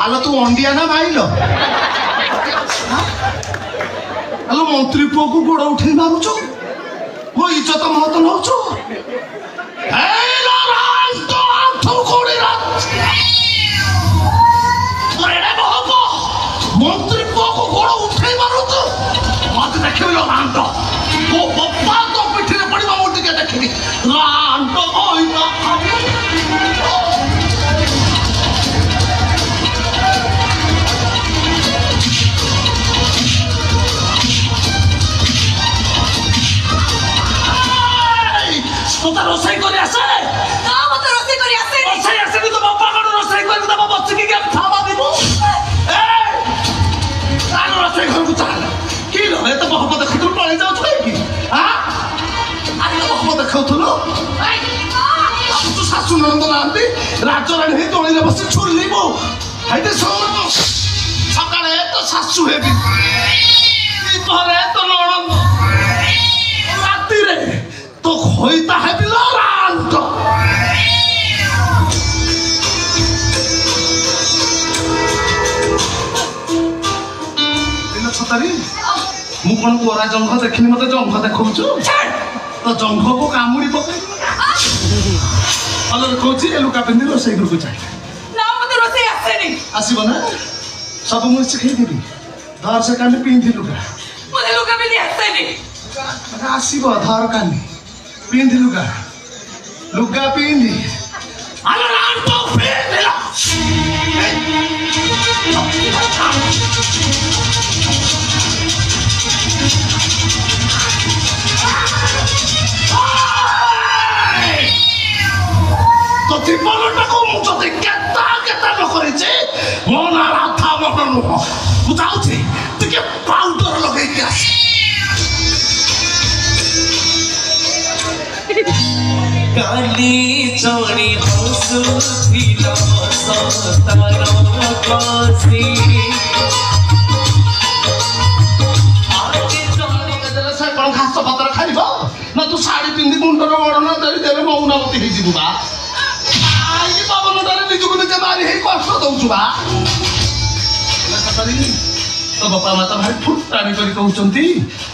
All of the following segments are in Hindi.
आलो तू अंडिया ना माइल आलो मंत्री पुओ को गोड़ उठे मारुच मो इज्जत महत नौच मंत्री पुओ को गोड़ उठे मारुच मत देख तो बप्पा तो पिठी पड़ा मुझे देखी তোতা রসাই করে আসে না মতে রসাই করে আসে রসাই আসে তো বাবা কোন রসাই করে তো বাবা বচ্চি কি খাওয়া দিব এই তার রসাই ঘরକୁ চাল কি লো এত বাবা দেখুন পড়ে যাও তুই কি হ্যাঁ আরে বাবা দেখুন এই তো শাশু নন্দ নান্দি রাজরানী হে দোলিরে বসে ছুরলিব হাইতে সকালে তো শাশু হেবি পরে তো ননদ রাতিরে तो खोईता है बिलारांत दिल छतारी मु कोन गोरा जंघ देखिनी मते जंघ देखौछु तो जंघ को कामुड़ी पकई अलर कोची एलुका पिंदी रोसई को चाहि ना मते रोसई आसेनी आसीबो ना सब मु सिखै देबी धार से कानी पिंदी लुका मते लुका पिंदी आसेनी आसीबो धार कानी पिंदी लुगा लुगा पिंदी अरे रान तो पिंदी ला तो तिपलटा को मुझे केता केता न करिছে मोना राथा मटन बुझाउछि तिके पाउडर लगाई के आसी काली चोरी हसु थिलो सतार कसी आके चोरी कदर से कोन घास पत्र खाइबो ना तू साड़ी पिंदी मुंडर ओडना धरि देले मौनावती हे जिबु बा आई बाबन दरे निजुक निजे मारी हे कष्ट दउछु बा तो बापा माता भाई फुटानी करी कहउचंती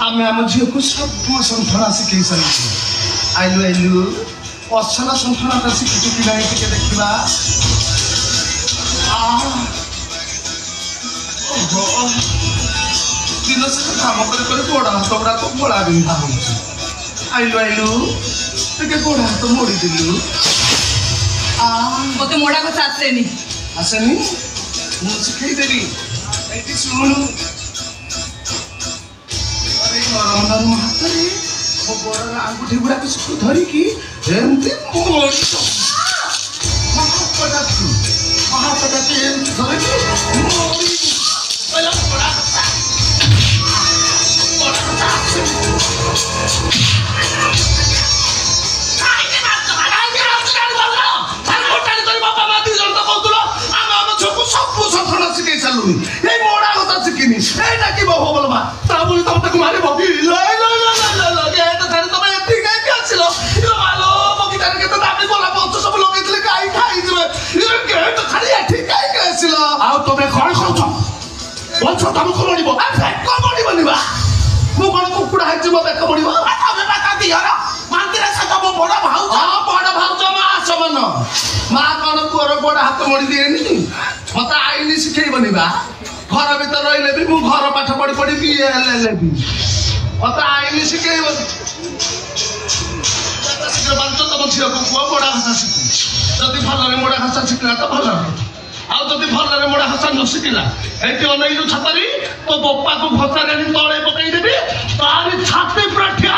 आमे हम झियो को सब संठना सिखै सरी आइलु आइलु असला संठना त सिखिछु कि नाही के देखिबा दिन से काम करे करे गोड़ा तोड़ा तो गोड़ा बिंधा होउछु आइलु आइलु ते गोड़ा तो मोड़ी दिलु मते मोड़ा को आसेनी आसेनी मु सिखै देबी एटी सुनु अरे नरम हातरे वो गोड़ा आंगुठी गुड़ा किस धरी की एमती मोड़ी तो महापदातु एमती धरी की मोड़ी पहला गोड़ा कुकुड़ा है मत पड़ो माँ कौन पुअर गोड़ हाथ मोड़ी दिए मत आईन शिखेबनी बा घर भर रही भी मु घर पाठ पढ़ी पढ़ी बीए भी मत आईन शिखेब तुम झील को पुआ मोड़ा भाषा शिखु जदि भल मोड़ा भाषा शिखला तो भल आदि भल मोड़ा भाषा न शिखला ये अनैलु छतरी तो बप्पा को भसा तले पकईदेवी तारी छाती पूरा ठिया